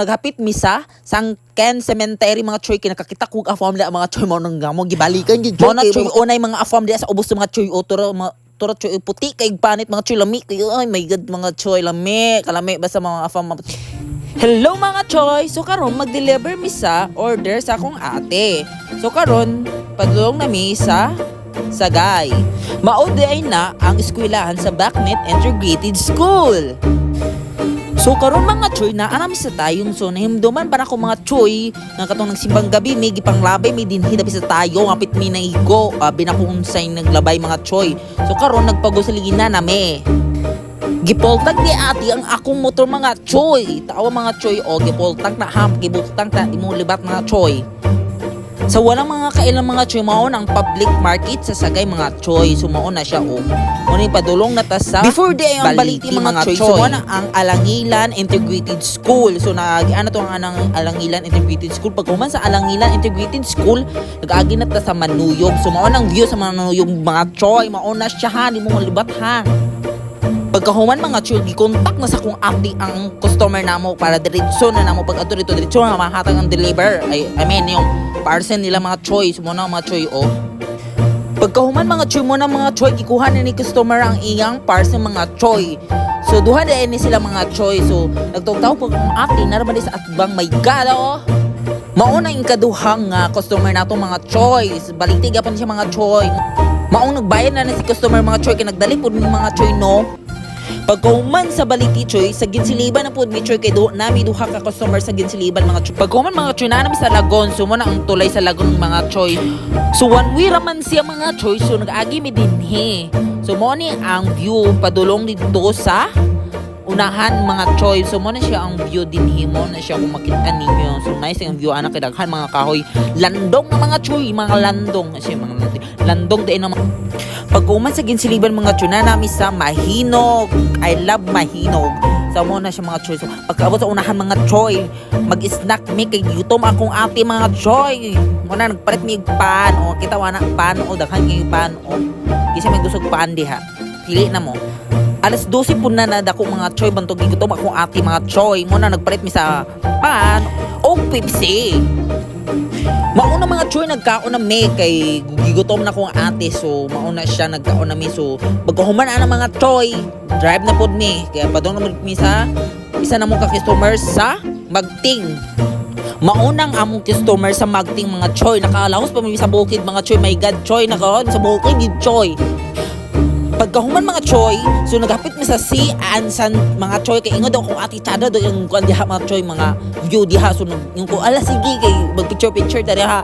Naghapit misa sang Ken Cemetery mga choy kinakakita kog afam da mga choy mo nang gamo gibalikan gid mo na choy unay mga afam dia sa ubos sa mga choy otoro turo choy puti kay panit mga choy lami kay ay my god mga choy lami kalami basta mga afam. Hello mga choy, so karon mag-deliver mi sa order sa akong ate. So karon padulong na mi sa Sagay. Maudi ay na ang eskwelahan sa Backnet Integrated School. So karon mga choy na anami sa tayong so nahimduman para ko mga choy nga katong nagsimbang gabi may gipanglabay may dinhi dabi sa tayo ngapit mi naigo binakunsay naglabay mga choy. So karon nagpagusaliginan nami. Gipoltag ni ati ang akong motor mga choy. Tawa mga choy o gipoltag na ham gibutang ta imo libat mga choy. Sa walang mga kailang mga choy mao ang public market sa Sagay mga choy. Sumao na siya o. Muna padulong na ta sa before day ang baliti mga choy. Sumao na ang Alangilan Integrated School. So ano to ang Alangilan Integrated School. Pag human sa Alangilan Integrated School, nag-agi na ta sa Manuyog. Sumao nang view sa Manuyog mga choy. Mao na siya ha, di mo malibat ha. Pagkahuman mga choy, gikontak na sa kung ati ang customer namo para diretso na namo pag ato dito diretso na mahatag ang deliver. I mean yung parcel nila mga choy, muna mga choy o. Pagkahuman mga choy muna mga choy, gikuha na ni customer ang iyang parcel mga choy. So duha na ni sila mga choy. So nagtugtaw pag kung ati naraman sa atbang may gala o. Mauna yung kaduhang customer nato mga choy. Baliti gapon siya mga choy. Maong nagbayad na si customer mga choy kay nagdali pud mga choy no. Pagkuman sa baliti choy sa Ginsiliban na pud mi choy kay nami duha ka customer sa Ginsiliban mga choy. Pagkuman mga choy na nami sa Lagon so mo na ang tulay sa Lagon mga choy. So one way raman siya mga choy so nag-agi mi dinhi. So mo ni ang view padulong dito sa unahan mga choy. So mo na siya ang view dinhi mo na siya kung makita ninyo. So nice ang view anak kay daghan mga kahoy. Landong na mga choy, mga landong kasi mga landong din na pagkuman sa Ginsiliban mga choy na nami sa Mahinog. I love Mahinog. So mo na siya mga choy. So pagkaabot sa unahan mga choy, mag-snack mi kay gutom akong ate mga choy. Mo na nagpalit mi pan o kita wana pan o daghan kay pan o. Kasi may gusto pan diha. Pili na mo. Alas 12 po na nadako mga choy bantog gutom akong ate mga choy. Mo na nagpalit mi sa pan o Pepsi. Mauna mga choy nagkaon na mi kay gigutom na kong ate so mauna siya nagkaon na mi so pagkahuman ana mga choy drive na pod mi kaya padong na mi sa isa na mo ka customer sa Magting. Maunang among customer sa Magting mga choy nakalaos pa mi sa bukid mga choy my god choy nakaon sa bukid gid choy. Pagkahuman mga choy, so naghapit mi sa si Ansan mga choy kay ingod ako ati tada do yung kuan diha mga choy mga view diha so yung ko ala sige kay mag picture tadi ha.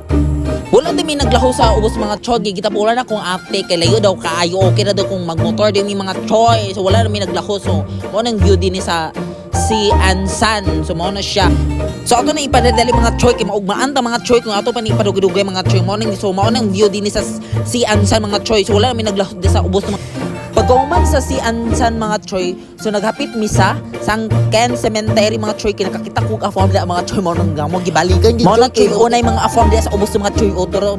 Wala din mi naglaho sa ubos mga choy kita pula na kung ate kay layo daw kaayo okay na daw kung magmotor din mi mga choy so wala na mi naglaho so mo nang view din ni sa si Ansan so mo na siya. So ato na ipadadali mga choy kay maugmaan ta mga choy kung ato pa ni ipadugay mga choy mo nang so mo nang view din ni sa si Ansan mga choy so wala na mi naglaho sa ubos pagkauman sa si Ansan mga choy, so naghapit misa sang Ken Cemetery mga choy kinakakita kog afam da mga choy mo nang gamo gibalikan gid. Mo na choy unay mga afam dia sa ubos sa mga choy otoro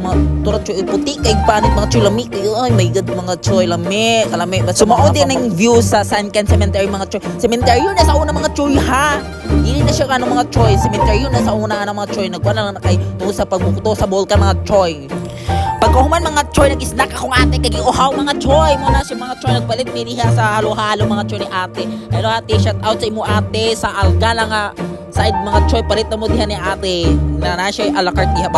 choy puti kay panit mga choy lami kay ay my god mga choy lami kalami. So mao din ang view sa San Ken Cemetery mga choy. Cemetery na sa una mga choy ha. Dili na siya kanang mga choy. Cemetery na sa una nga mga choy nagkuan lang na kay tungo sa pagbukuto sa volcan mga choy. Pagkahuman mga choy nag-snack akong ate kay uhaw mga choy mo na si mga choy nagpalit mi diha sa halo-halo mga choy ni ate. Hello ate, shout out sa imo ate sa Alga lang side mga choy palit na mo diha ni ate. Na siya a la carte diha.